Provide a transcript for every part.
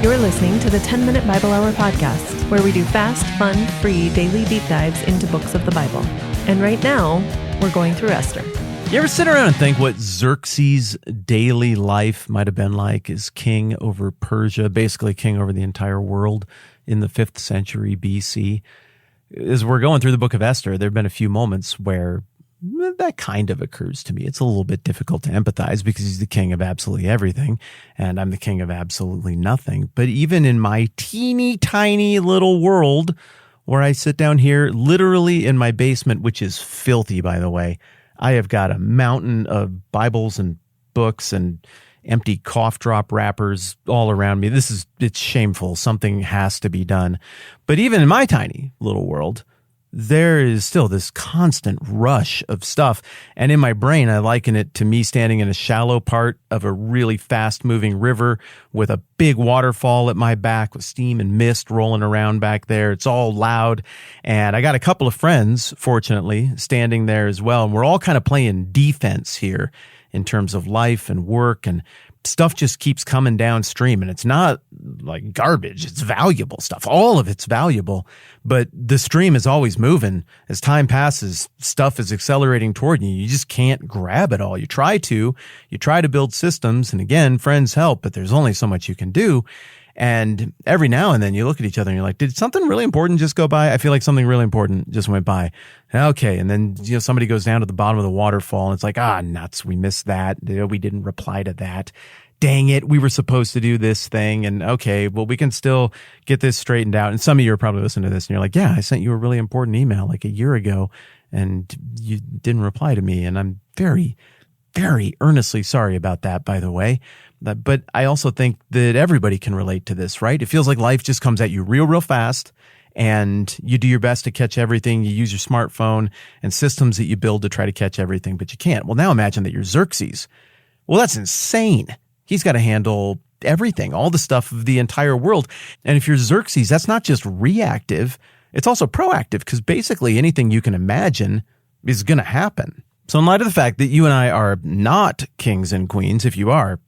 You're listening to the 10-Minute Bible Hour podcast, where we do fast, fun, free daily deep dives into books of the Bible. And right now, we're going through Esther. You ever sit around and think what Xerxes' daily life might have been like as king over Persia, basically king over the entire world in the 5th century BC? As we're going through the book of Esther, there have been a few moments where that kind of occurs to me. It's a little bit difficult to empathize because he's the king of absolutely everything, and I'm the king of absolutely nothing. But even in my teeny tiny little world where I sit down here, literally in my basement, which is filthy, by the way, I have got a mountain of Bibles and books and empty cough drop wrappers all around me. It's shameful. Something has to be done. But even in my tiny little world, there is still this constant rush of stuff. And in my brain, I liken it to me standing in a shallow part of a really fast-moving river with a big waterfall at my back with steam and mist rolling around back there. It's all loud. And I got a couple of friends, fortunately, standing there as well. And we're all kind of playing defense here in terms of life and work, and stuff just keeps coming downstream, and it's not like garbage. It's valuable stuff. All of it's valuable, but the stream is always moving. As time passes, stuff is accelerating toward you. You just can't grab it all. You try to build systems, and again, friends help, but there's only so much you can do. And every now and then you look at each other and you're like, did something really important just go by? I feel like something really important just went by. Okay. And then, somebody goes down to the bottom of the waterfall and it's like, nuts. We missed that. We didn't reply to that. Dang it. We were supposed to do this thing. And okay, well, we can still get this straightened out. And some of you are probably listening to this and you're like, yeah, I sent you a really important email like a year ago and you didn't reply to me. And I'm very, very earnestly sorry about that, by the way. But I also think that everybody can relate to this, right? It feels like life just comes at you real fast, and you do your best to catch everything. You use your smartphone and systems that you build to try to catch everything, but you can't. Well, now imagine that you're Xerxes. Well, that's insane. He's got to handle everything, all the stuff of the entire world. And if you're Xerxes, that's not just reactive, it's also proactive, because basically anything you can imagine is going to happen. So in light of the fact that you and I are not kings and queens, if you are,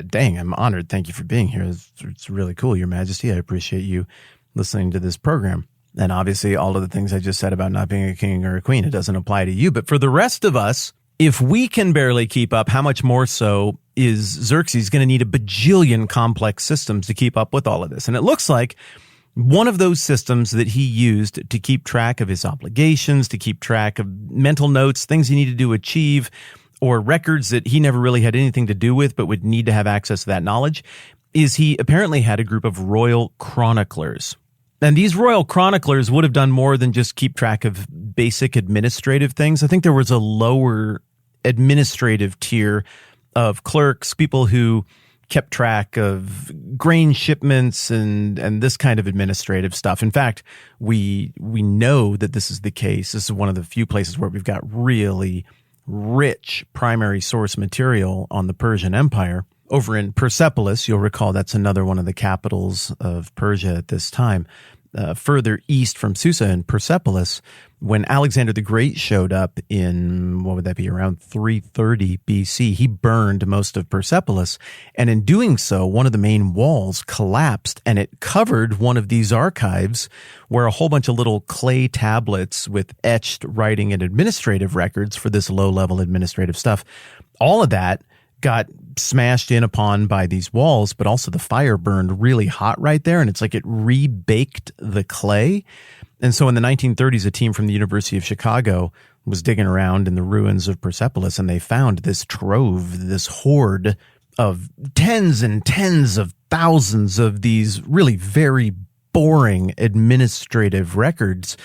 dang, I'm honored. Thank you for being here. It's really cool, Your Majesty. I appreciate you listening to this program. And obviously, all of the things I just said about not being a king or a queen, it doesn't apply to you. But for the rest of us, if we can barely keep up, how much more so is Xerxes going to need a bajillion complex systems to keep up with all of this? And it looks like one of those systems that he used to keep track of his obligations, to keep track of mental notes, things he needed to achieve, or records that he never really had anything to do with but would need to have access to that knowledge, is he apparently had a group of royal chroniclers. And these royal chroniclers would have done more than just keep track of basic administrative things. I think there was a lower administrative tier of clerks, people who kept track of grain shipments and this kind of administrative stuff. In fact, we know that this is the case. This is one of the few places where we've got really rich primary source material on the Persian Empire. Over in Persepolis, you'll recall that's another one of the capitals of Persia at this time. Further east from Susa in Persepolis, when Alexander the Great showed up in, what would that be, around 330 BC, he burned most of Persepolis. And in doing so, one of the main walls collapsed and it covered one of these archives where a whole bunch of little clay tablets with etched writing and administrative records for this low-level administrative stuff, all of that got smashed in upon by these walls, but also the fire burned really hot right there. And it's like it rebaked the clay. And so in the 1930s, a team from the University of Chicago was digging around in the ruins of Persepolis, and they found this trove, this hoard of tens and tens of thousands of these really very boring administrative records.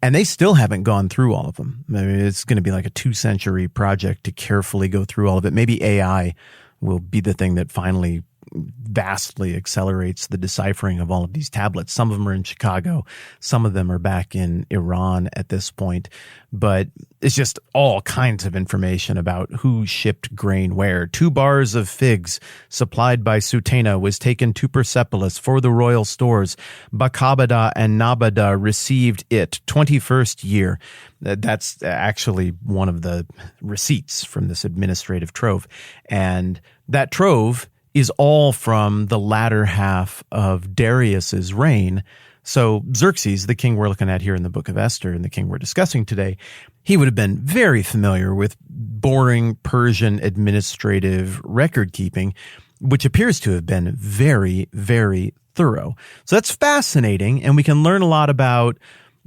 And they still haven't gone through all of them. I mean, it's going to be like a 2-century project to carefully go through all of it. Maybe AI will be the thing that finally vastly accelerates the deciphering of all of these tablets. Some of them are in Chicago. Some of them are back in Iran at this point. But it's just all kinds of information about who shipped grain where. 2 bars of figs supplied by Sutena was taken to Persepolis for the royal stores. Bakabada and Nabada received it 21st year. That's actually one of the receipts from this administrative trove. And that trove is all from the latter half of Darius's reign. So Xerxes, the king we're looking at here in the book of Esther and the king we're discussing today, he would have been very familiar with boring Persian administrative record keeping, which appears to have been very, very thorough. So that's fascinating, and we can learn a lot about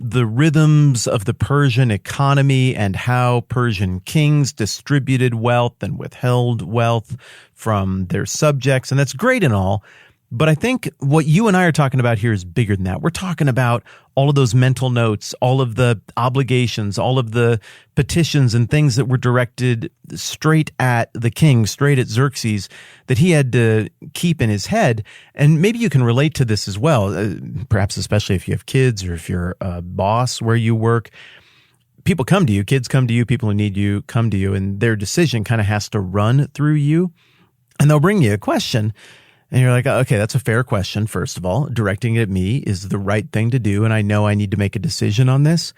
the rhythms of the Persian economy and how Persian kings distributed wealth and withheld wealth from their subjects. And that's great and all. But I think what you and I are talking about here is bigger than that. We're talking about all of those mental notes, all of the obligations, all of the petitions and things that were directed straight at the king, straight at Xerxes, that he had to keep in his head. And maybe you can relate to this as well, perhaps especially if you have kids or if you're a boss where you work. People come to you, kids come to you, people who need you come to you, and their decision kind of has to run through you. And they'll bring you a question. And you're like, okay, that's a fair question, first of all. Directing it at me is the right thing to do, and I know I need to make a decision on this.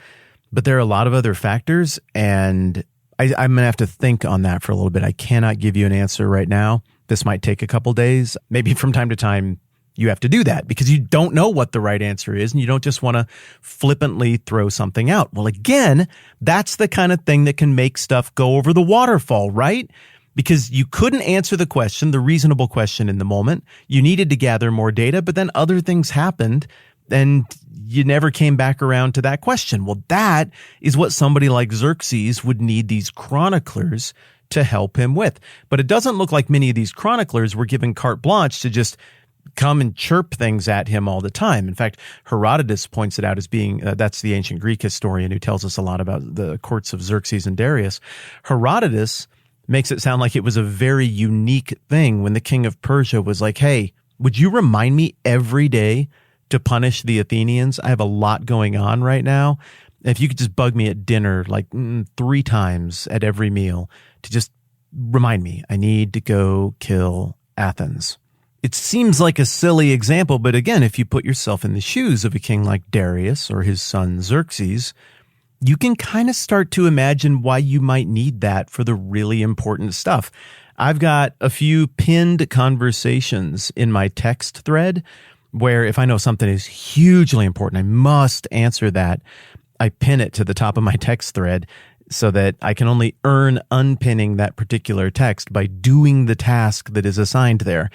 But there are a lot of other factors, and I'm going to have to think on that for a little bit. I cannot give you an answer right now. This might take a couple days. Maybe from time to time, you have to do that because you don't know what the right answer is, and you don't just want to flippantly throw something out. Well, again, that's the kind of thing that can make stuff go over the waterfall, right? Because you couldn't answer the question, the reasonable question in the moment. You needed to gather more data, but then other things happened and you never came back around to that question. Well, that is what somebody like Xerxes would need these chroniclers to help him with. But it doesn't look like many of these chroniclers were given carte blanche to just come and chirp things at him all the time. In fact, Herodotus points it out as being, that's the ancient Greek historian who tells us a lot about the courts of Xerxes and Darius. Herodotus makes it sound like it was a very unique thing when the king of Persia was like, hey, would you remind me every day to punish the Athenians? I have a lot going on right now. If you could just bug me at dinner like 3 times at every meal to just remind me, I need to go kill Athens. It seems like a silly example, but again, if you put yourself in the shoes of a king like Darius or his son Xerxes, you can kind of start to imagine why you might need that for the really important stuff. I've got a few pinned conversations in my text thread where if I know something is hugely important, I must answer that. I pin it to the top of my text thread so that I can only earn unpinning that particular text by doing the task that is assigned there.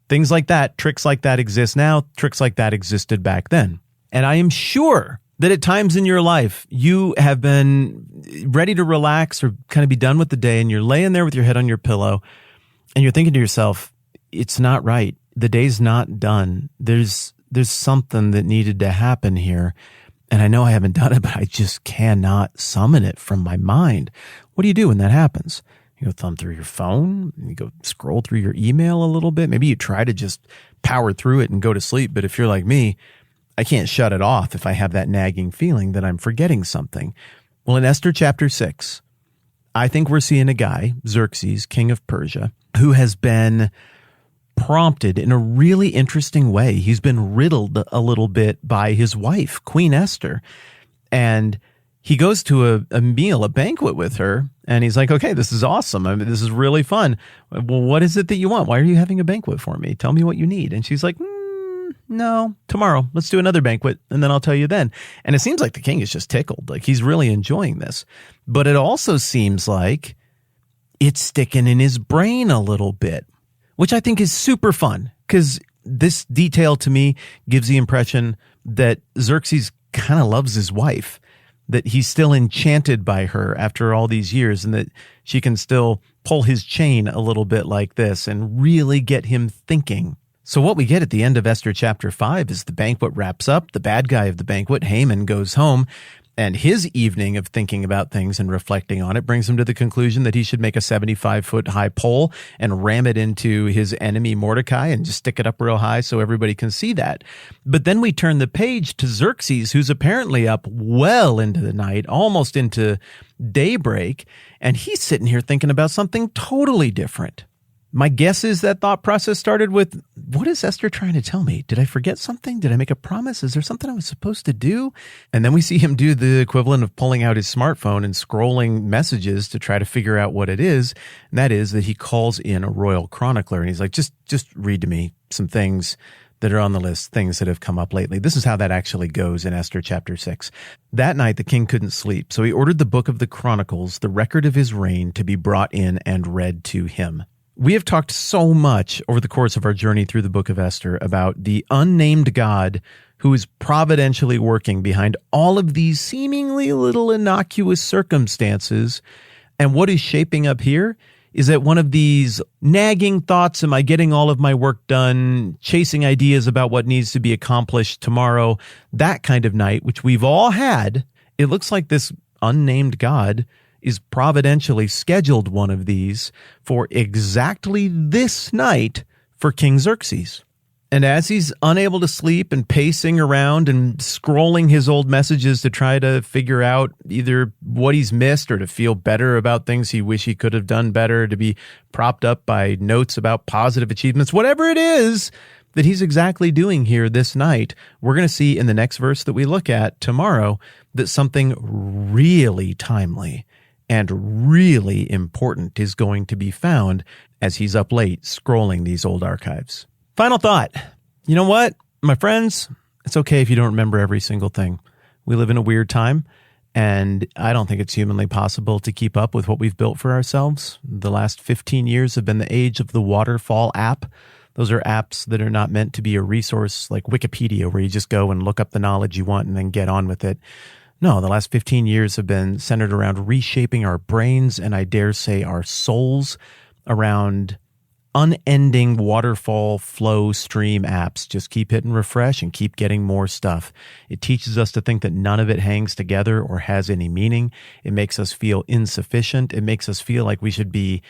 Things like that, tricks like that exist now, tricks like that existed back then. And I am sure that at times in your life, you have been ready to relax or kind of be done with the day, and you're laying there with your head on your pillow, and you're thinking to yourself, it's not right. The day's not done. There's something that needed to happen here, and I know I haven't done it, but I just cannot summon it from my mind. What do you do when that happens? You go thumb through your phone, you go scroll through your email a little bit. Maybe you try to just power through it and go to sleep, but if you're like me, I can't shut it off if I have that nagging feeling that I'm forgetting something. Well, in Esther chapter 6, I think we're seeing a guy, Xerxes, king of Persia, who has been prompted in a really interesting way. He's been riddled a little bit by his wife, Queen Esther. And he goes to a meal, a banquet with her, and he's like, okay, this is awesome. I mean, this is really fun. Well, what is it that you want? Why are you having a banquet for me? Tell me what you need. And she's like, no, tomorrow. Let's do another banquet, and then I'll tell you then. And it seems like the king is just tickled. Like he's really enjoying this. But it also seems like it's sticking in his brain a little bit, which I think is super fun because this detail to me gives the impression that Xerxes kind of loves his wife, that he's still enchanted by her after all these years, and that she can still pull his chain a little bit like this and really get him thinking. So what we get at the end of Esther chapter 5 is the banquet wraps up. The bad guy of the banquet, Haman, goes home, and his evening of thinking about things and reflecting on it brings him to the conclusion that he should make a 75-foot high pole and ram it into his enemy Mordecai and just stick it up real high so everybody can see that. But then we turn the page to Xerxes, who's apparently up well into the night, almost into daybreak, and he's sitting here thinking about something totally different. My guess is that thought process started with, what is Esther trying to tell me? Did I forget something? Did I make a promise? Is there something I was supposed to do? And then we see him do the equivalent of pulling out his smartphone and scrolling messages to try to figure out what it is. And that is that he calls in a royal chronicler and he's like, just read to me some things that are on the list, things that have come up lately. This is how that actually goes in Esther chapter 6. That night, the king couldn't sleep, so he ordered the book of the Chronicles, the record of his reign, to be brought in and read to him. We have talked so much over the course of our journey through the book of Esther about the unnamed God who is providentially working behind all of these seemingly little innocuous circumstances. And what is shaping up here is that one of these nagging thoughts, am I getting all of my work done, chasing ideas about what needs to be accomplished tomorrow, that kind of night, which we've all had, it looks like this unnamed God is providentially scheduled one of these for exactly this night for King Xerxes. And as he's unable to sleep and pacing around and scrolling his old messages to try to figure out either what he's missed or to feel better about things he wish he could have done better, to be propped up by notes about positive achievements, whatever it is that he's exactly doing here this night, we're going to see in the next verse that we look at tomorrow that something really timely and really important is going to be found as he's up late scrolling these old archives. Final thought. You know what, my friends? It's okay if you don't remember every single thing. We live in a weird time, and I don't think it's humanly possible to keep up with what we've built for ourselves. The last 15 years have been the age of the waterfall app. Those are apps that are not meant to be a resource like Wikipedia, where you just go and look up the knowledge you want and then get on with it. No, the last 15 years have been centered around reshaping our brains and I dare say our souls around unending waterfall flow stream apps. Just keep hitting refresh and keep getting more stuff. It teaches us to think that none of it hangs together or has any meaning. It makes us feel insufficient. It makes us feel like we should be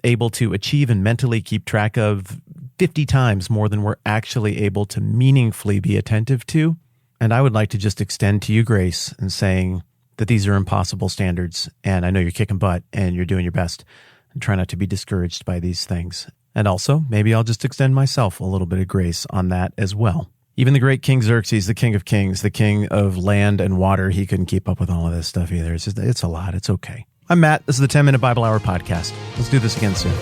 able to achieve and mentally keep track of 50 times more than we're actually able to meaningfully be attentive to. And I would like to just extend to you grace in saying that these are impossible standards. And I know you're kicking butt and you're doing your best. And try not to be discouraged by these things. And also, maybe I'll just extend myself a little bit of grace on that as well. Even the great King Xerxes, the king of kings, the king of land and water, he couldn't keep up with all of this stuff either. It's a lot. It's okay. I'm Matt. This is the 10-Minute Bible Hour Podcast. Let's do this again soon.